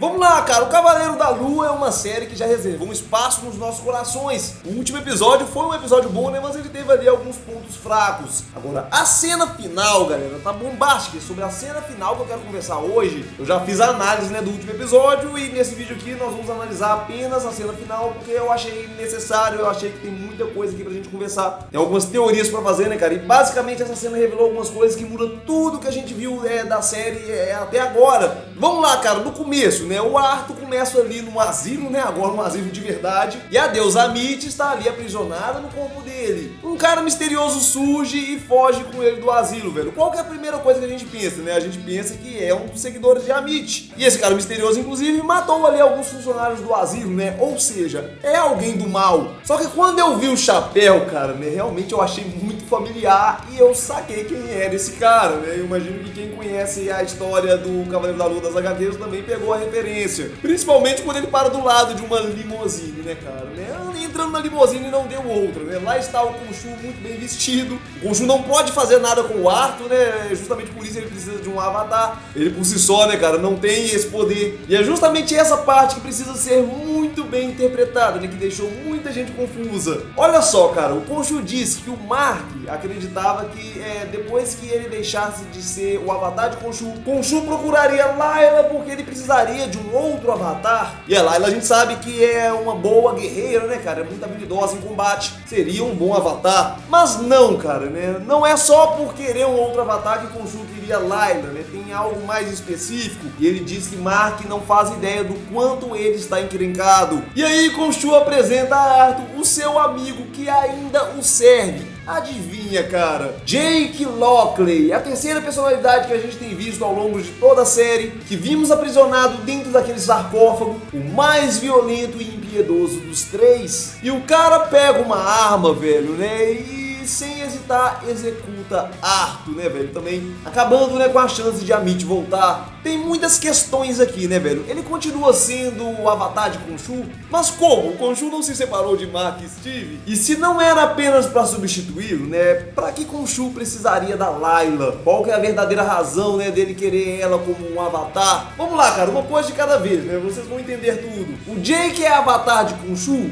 Vamos lá, cara, o Cavaleiro da Lua é uma série que já reservou um espaço nos nossos corações. O último episódio foi um episódio bom, né, mas ele teve ali alguns pontos fracos. Agora, a cena final, galera, tá bombástica. Sobre a cena final que eu quero conversar hoje, eu já fiz a análise, né, do último episódio e nesse vídeo aqui nós vamos analisar apenas a cena final porque eu achei necessário, eu achei que tem muita coisa aqui pra gente conversar. Tem algumas teorias pra fazer, né, cara, e basicamente essa cena revelou algumas coisas que mudam tudo que a gente viu da série até agora. Vamos lá, cara, no começo, né, o Arthur começa ali no asilo, né, agora um asilo de verdade, e a deusa Amit está ali aprisionada no corpo dele. Um cara misterioso surge e foge com ele do asilo, velho. Qual que é a primeira coisa que a gente pensa, né? A gente pensa que é um dos seguidores de Amit. E esse cara misterioso, inclusive, matou ali alguns funcionários do asilo, né? Ou seja, é alguém do mal. Só que quando eu vi o chapéu, cara, né, realmente eu achei muito familiar e eu saquei quem era esse cara, né? Eu imagino que quem conhece a história do Cavaleiro da Lua das HQs também pegou a referência. Principalmente quando ele para do lado de uma limousine, né, cara? Né? Entrando na limousine não deu outra, né? Lá está o Khonshu muito bem vestido. O Khonshu não pode fazer nada com o Arthur, né? Justamente por isso ele precisa de um avatar. Ele por si só, né, cara, não tem esse poder. E é justamente essa parte que precisa ser muito bem interpretada, né? Que deixou muita gente confusa. Olha só, cara, o Khonshu disse que o Mark acreditava que depois que ele deixasse de ser o avatar de Khonshu procuraria Layla porque ele precisaria de um outro avatar. E a Layla a gente sabe que é uma boa guerreira, né, cara? É muito habilidosa em combate. Seria um bom avatar. Mas não, cara, né? Não é só por querer um outro avatar que Khonshu queria Layla, né? Tem algo mais específico. E ele diz que Mark não faz ideia do quanto ele está encrencado. E aí Khonshu apresenta a Arthur o seu amigo que ainda o serve. Adivinha, cara? Jake Lockley, a terceira personalidade que a gente tem visto ao longo de toda a série, que vimos aprisionado dentro daquele sarcófago, o mais violento e impiedoso dos três. E o cara pega uma arma, velho, né? E sem hesitar executa Arthur, né, velho? Também acabando, né, com a chance de Amit voltar. Tem muitas questões aqui, né, velho? Ele continua sendo o avatar de Khonshu, mas como? O Khonshu não se separou de Mark e Steve? E se não era apenas para substituí-lo, né? Pra que Khonshu precisaria da Layla? Qual que é a verdadeira razão, né, dele querer ela como um avatar? Vamos lá, cara, uma coisa de cada vez, né? Vocês vão entender tudo. O Jake é avatar de Khonshu?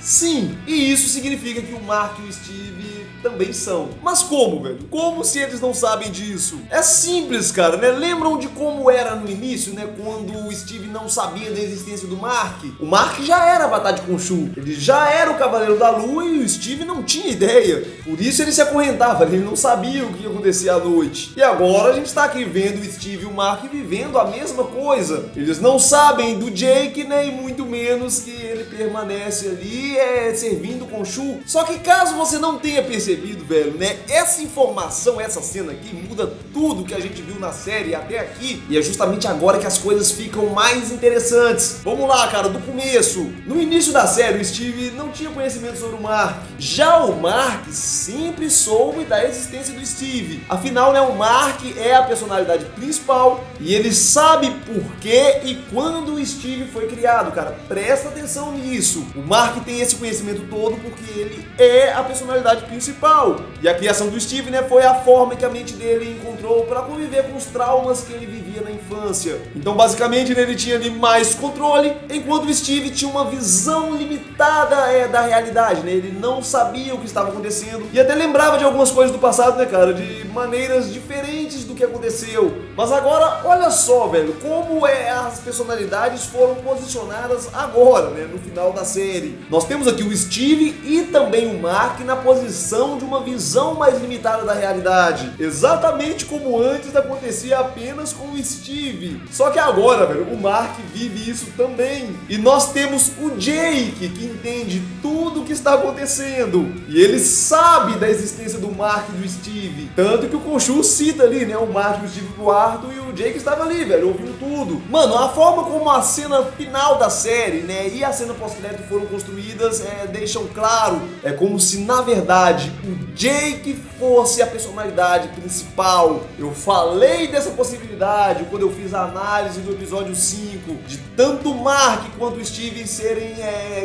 Sim, e isso significa que o Mark e o Steve também são. Mas como, velho? Como se eles não sabem disso? É simples, cara, né? Lembram de como era no início, né? Quando o Steve não sabia da existência do Mark? O Mark já era avatar de Khonshu. Ele já era o Cavaleiro da Lua e o Steve não tinha ideia. Por isso ele se acorrentava, ele não sabia o que ia acontecer à noite. E agora a gente tá aqui vendo o Steve e o Mark vivendo a mesma coisa. Eles não sabem do Jake, né? E muito menos que ele permanece ali servindo Khonshu. Só que caso você não tenha percebido, velho, né? Essa informação, essa cena aqui muda tudo que a gente viu na série até aqui. E é justamente agora que as coisas ficam mais interessantes. Vamos lá, cara, do começo. No início da série, o Steve não tinha conhecimento sobre o Mark. Já o Mark sempre soube da existência do Steve. Afinal, né, o Mark é a personalidade principal e ele sabe por que e quando o Steve foi criado, cara. Presta atenção nisso. O Mark tem esse conhecimento todo porque ele é a personalidade principal. E a criação do Steve, né, foi a forma que a mente dele encontrou para conviver com os traumas que ele vivia na infância. Então, basicamente, né, ele tinha ali mais controle, enquanto o Steve tinha uma visão limitada da realidade, né? Ele não sabia o que estava acontecendo e até lembrava de algumas coisas do passado, né, cara, de maneiras diferentes do que aconteceu. Mas agora, olha só, velho, como as personalidades foram posicionadas agora, né, no final da série. Nós temos aqui o Steve e também o Mark na posição de uma visão mais limitada da realidade. Exatamente como antes acontecia apenas com o Steve. Só que agora, velho, o Mark vive isso também. E nós temos o Jake, que entende tudo o que está acontecendo. E ele sabe da existência do Mark e do Steve. Tanto que o Khonshu cita ali, né, o Mark e o Steve pro Arthur e o Jake estava ali, velho, ouvindo tudo. Mano, a forma como a cena final da série, né, e a cena pós-crédito foram construídas deixam claro, é como se na verdade o Jake fosse a personalidade principal. Eu falei dessa possibilidade quando eu fiz a análise do episódio 5 lógico de tanto o Mark quanto o Steve serem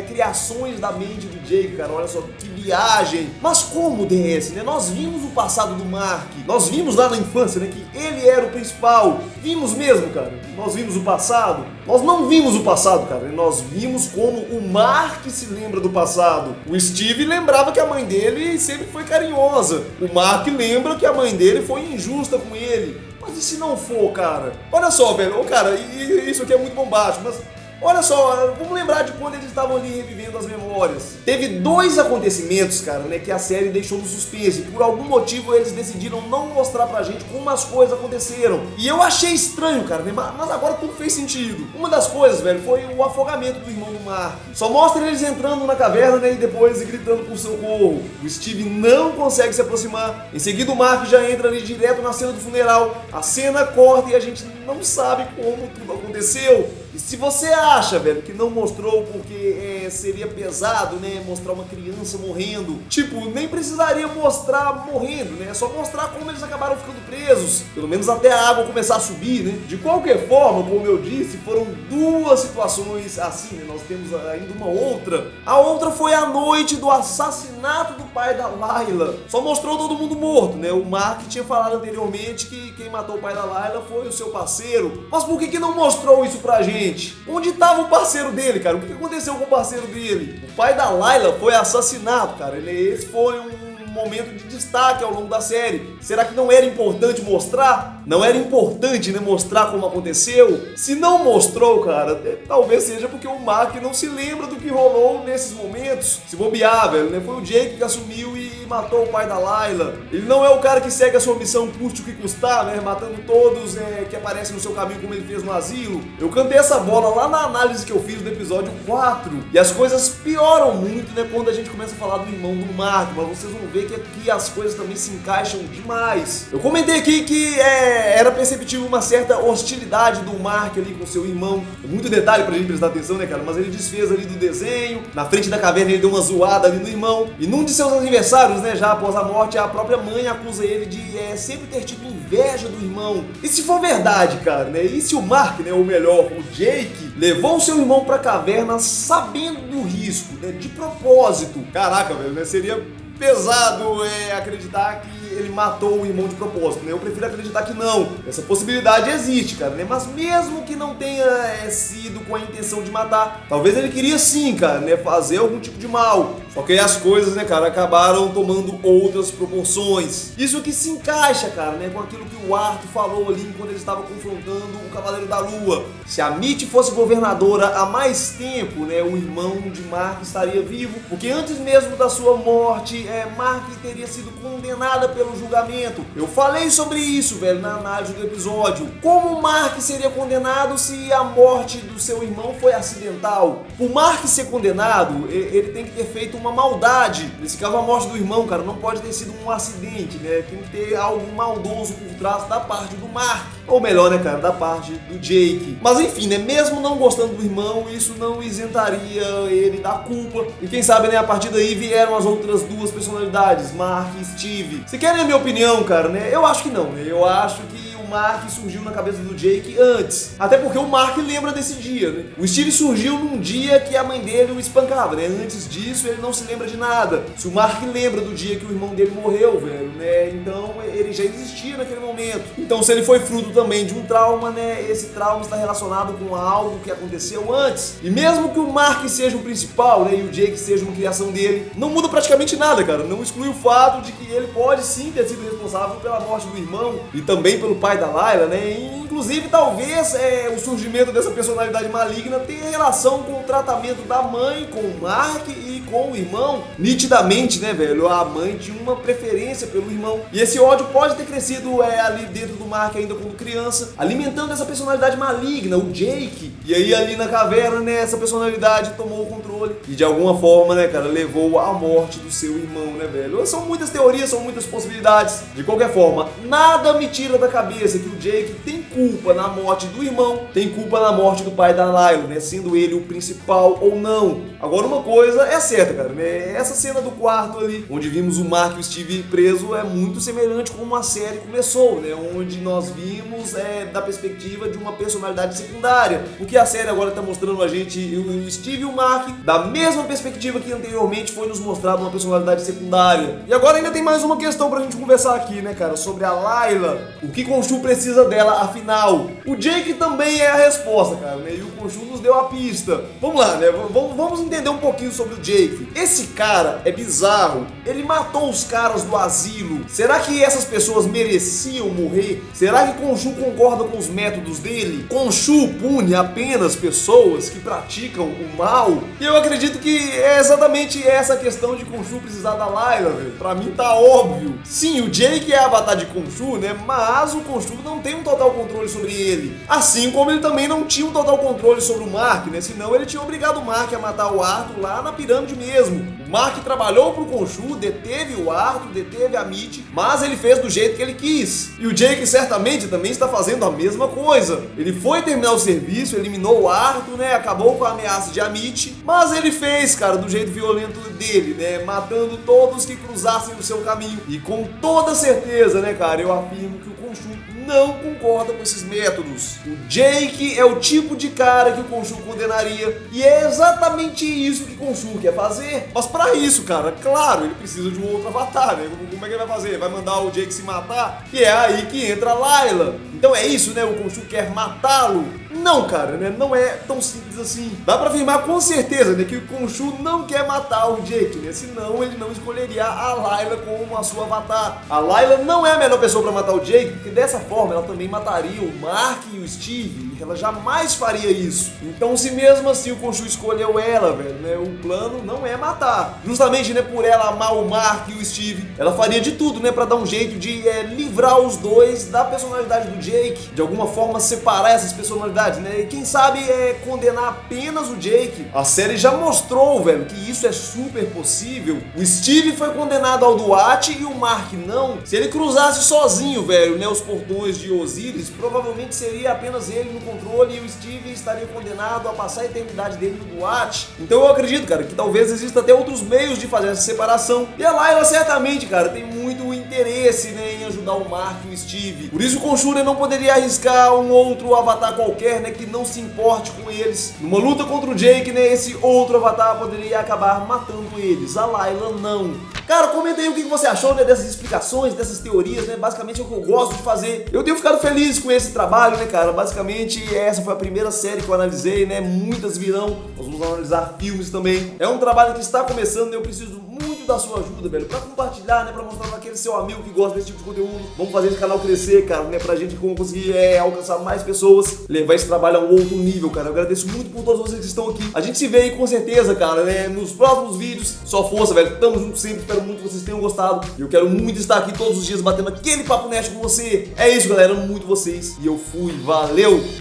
criações da mente do Jake, cara. Olha só que viagem. Mas como, DS, né? Nós vimos o passado do Mark. Nós vimos lá na infância, né, que ele era o principal. Vimos mesmo, cara. Nós vimos o passado. Nós não vimos o passado, cara. Nós vimos como o Mark se lembra do passado. O Steve lembrava que a mãe dele sempre foi carinhosa. O Mark lembra que a mãe dele foi injusta com ele. Mas e se não for, cara? Olha só, velho. Ô, cara, isso aqui é muito bombástico, mas olha só, vamos lembrar de quando eles estavam ali revivendo as memórias. Teve 2 acontecimentos, cara, né, que a série deixou no suspense. Por algum motivo eles decidiram não mostrar pra gente como as coisas aconteceram. E eu achei estranho, cara, né, mas agora tudo fez sentido. Uma das coisas, velho, foi o afogamento do irmão do Mark. Só mostra eles entrando na caverna, né, e depois gritando por socorro. O Steve não consegue se aproximar. Em seguida o Mark já entra ali direto na cena do funeral. A cena corta e a gente não sabe como tudo aconteceu. E se você acha, velho, que não mostrou porque seria pesado, né, mostrar uma criança morrendo, tipo, nem precisaria mostrar morrendo, né, é só mostrar como eles acabaram ficando presos, pelo menos até a água começar a subir, né. De qualquer forma, como eu disse, foram 2 situações assim, né, nós temos ainda uma outra. A outra foi a noite do assassinato do pai da Layla. Só mostrou todo mundo morto, né, o Mark tinha falado anteriormente que quem matou o pai da Layla foi o seu parceiro. Mas por que não mostrou isso pra gente? Onde estava o parceiro dele, cara? O que aconteceu com o parceiro dele? O pai da Layla foi assassinado, cara. Esse foi um momento de destaque ao longo da série. Será que não era importante mostrar? Não era importante, né, mostrar como aconteceu? Se não mostrou, cara, talvez seja porque o Mark não se lembra do que rolou nesses momentos. Se bobear, velho, né? Foi o Jake que assumiu e matou o pai da Layla. Ele não é o cara que segue a sua missão, custe o que custar, né? Matando todos que aparecem no seu caminho, como ele fez no asilo. Eu cantei essa bola lá na análise que eu fiz do episódio 4. E as coisas pioram muito, né, quando a gente começa a falar do irmão do Mark. Mas vocês vão ver que aqui as coisas também se encaixam demais. Eu comentei aqui que era perceptível uma certa hostilidade do Mark ali com seu irmão. Muito detalhe pra gente prestar atenção, né, cara? Mas ele desfez ali do desenho. Na frente da caverna ele deu uma zoada ali no irmão. E num de seus aniversários, né, já após a morte, a própria mãe acusa ele de sempre ter tido inveja do irmão. E se for verdade, cara, né? E se o Mark, né, ou melhor, o Jake, levou o seu irmão pra caverna sabendo do risco, né? De propósito. Caraca, velho, né? Seria pesado acreditar que ele matou o irmão de propósito, né? Eu prefiro acreditar que não. Essa possibilidade existe, cara, né? Mas mesmo que não tenha sido com a intenção de matar, talvez ele queria sim, cara, né? Fazer algum tipo de mal. Só que aí as coisas, né, cara, acabaram tomando outras proporções. Isso que se encaixa, cara, né, com aquilo que o Arthur falou ali enquanto ele estava confrontando o Cavaleiro da Lua. Se a Mitty fosse governadora há mais tempo, né, o irmão de Mark estaria vivo, porque antes mesmo da sua morte, Mark teria sido condenada pelo julgamento. Eu falei sobre isso, velho, na análise do episódio. Como Mark seria condenado se a morte do seu irmão foi acidental? Por Mark ser condenado, ele tem que ter feito uma maldade. Nesse caso, a morte do irmão, cara, não pode ter sido um acidente, né? Tem que ter algo maldoso por trás da parte do Mark. Ou melhor, né, cara, da parte do Jake. Mas enfim, né, mesmo não gostando do irmão, isso não isentaria ele da culpa. E quem sabe, né, a partir daí vieram as outras 2 personalidades, Mark e Steve. Se querem a minha opinião, cara, né, eu acho que não, né? Eu acho que o Mark surgiu na cabeça do Jake antes. Até porque o Mark lembra desse dia, né? O Steve surgiu num dia que a mãe dele o espancava, né? Antes disso, ele não se lembra de nada. Se o Mark lembra do dia que o irmão dele morreu, velho, né? Então, ele já existia naquele momento. Então, se ele foi fruto também de um trauma, né? Esse trauma está relacionado com algo que aconteceu antes. E mesmo que o Mark seja o principal, né? E o Jake seja uma criação dele, não muda praticamente nada, cara. Não exclui o fato de que ele pode sim ter sido responsável pela morte do irmão e também pelo pai da Layla, né? E, inclusive, talvez o surgimento dessa personalidade maligna tenha relação com o tratamento da mãe com o Mark e com o irmão. Nitidamente, né, velho? A mãe tinha uma preferência pelo irmão. E esse ódio pode ter crescido ali dentro do Mark ainda quando criança, alimentando essa personalidade maligna, o Jake. E aí, ali na caverna, né, essa personalidade tomou o controle e, de alguma forma, né, cara, levou à morte do seu irmão, né, velho? São muitas teorias, são muitas possibilidades. De qualquer forma, nada me tira da cabeça que o Jake tem culpa na morte do irmão, tem culpa na morte do pai da Layla, né? Sendo ele o principal ou não. Agora uma coisa é certa, cara, né? Essa cena do quarto ali, onde vimos o Mark e o Steve preso, é muito semelhante como a série começou, né? Onde nós vimos da perspectiva de uma personalidade secundária. O que a série agora tá mostrando a gente, o Steve e o Mark, da mesma perspectiva que anteriormente foi nos mostrado uma personalidade secundária. E agora ainda tem mais uma questão pra gente conversar aqui, né, cara? Sobre a Layla. O que Khonshu precisa dela, afinal? O Jake também é a resposta, cara, né? E o Khonshu nos deu a pista. Vamos lá, né? Vamos entender um pouquinho sobre o Jake. Esse cara é bizarro. Ele matou os caras do asilo. Será que essas pessoas mereciam morrer? Será que Khonshu concorda com os métodos dele? Khonshu pune apenas pessoas que praticam o mal? E eu acredito que é exatamente essa questão de Khonshu precisar da Layla, velho. Pra mim tá óbvio. Sim, o Jake é avatar de Khonshu, né? Mas o Khonshu não tem um total controle sobre ele. Assim como ele também não tinha um total controle sobre o Mark, né? Senão ele tinha obrigado o Mark a matar o Arthur lá na pirâmide mesmo. O Mark trabalhou pro Khonshu, deteve o Arthur, deteve a Mitty, mas ele fez do jeito que ele quis. E o Jake certamente também está fazendo a mesma coisa. Ele foi terminar o serviço, eliminou o Arthur, né? Acabou com a ameaça de Amit, mas ele fez, cara, do jeito violento dele, né? Matando todos que cruzassem o seu caminho. E com toda certeza, né, cara, eu afirmo que o Khonshu não concorda com esses métodos. O Jake é o tipo de cara que o Khonshu condenaria, e é exatamente isso que Khonshu quer fazer. Mas pra isso, cara, claro, ele precisa de um outro avatar, né? Como é que ele vai fazer? Vai mandar o Jake se matar? E é aí que entra a Layla. Então é isso, né? O Khonshu quer matá-lo? Não, cara, né? Não é tão simples assim. Dá pra afirmar com certeza, né, que o Khonshu não quer matar o Jake, né? Senão ele não escolheria a Layla como a sua avatar. A Layla não é a melhor pessoa pra matar o Jake, porque dessa forma ela também mataria o Mark e o Steve. Ela jamais faria isso. Então, se mesmo assim o Khonshu escolheu ela, velho, né, o plano não é matar. Justamente, né, por ela amar o Mark e o Steve, ela faria de tudo, né, pra dar um jeito de livrar os dois da personalidade do Jake. De alguma forma separar essas personalidades, né? E quem sabe condenar apenas o Jake. A série já mostrou, velho, que isso é super possível. O Steve foi condenado ao Duat e o Mark não. Se ele cruzasse sozinho, velho, né, os portões de Osiris, provavelmente seria apenas ele no controle e o Steve estaria condenado a passar a eternidade dele no Duat. Então eu acredito, cara, que talvez exista até outros meios de fazer essa separação. E a Layla certamente, cara, tem muito interesse, né, em ajudar o Mark e o Steve. Por isso o Khonshu, né, não poderia arriscar um outro avatar qualquer, né, que não se importe com eles. Numa luta contra o Jake, né, esse outro avatar poderia acabar matando eles. A Layla não. Cara, comenta aí o que você achou, né, dessas explicações, dessas teorias, né? Basicamente é o que eu gosto de fazer. Eu tenho ficado feliz com esse trabalho, né, cara? Basicamente essa foi a primeira série que eu analisei, né? Muitas virão. Nós vamos analisar filmes também. É um trabalho que está começando e eu preciso muito da sua ajuda, velho, pra compartilhar, né, pra mostrar pra aquele seu amigo que gosta desse tipo de conteúdo. Vamos fazer esse canal crescer, cara, né, pra gente conseguir alcançar mais pessoas, levar esse trabalho a um outro nível, cara. Eu agradeço muito por todos vocês que estão aqui. A gente se vê aí com certeza, cara, né, nos próximos vídeos. Só força, velho, tamo junto sempre, espero muito que vocês tenham gostado. E eu quero muito estar aqui todos os dias batendo aquele papo nerd com você. É isso, galera, amo muito vocês e eu fui, valeu!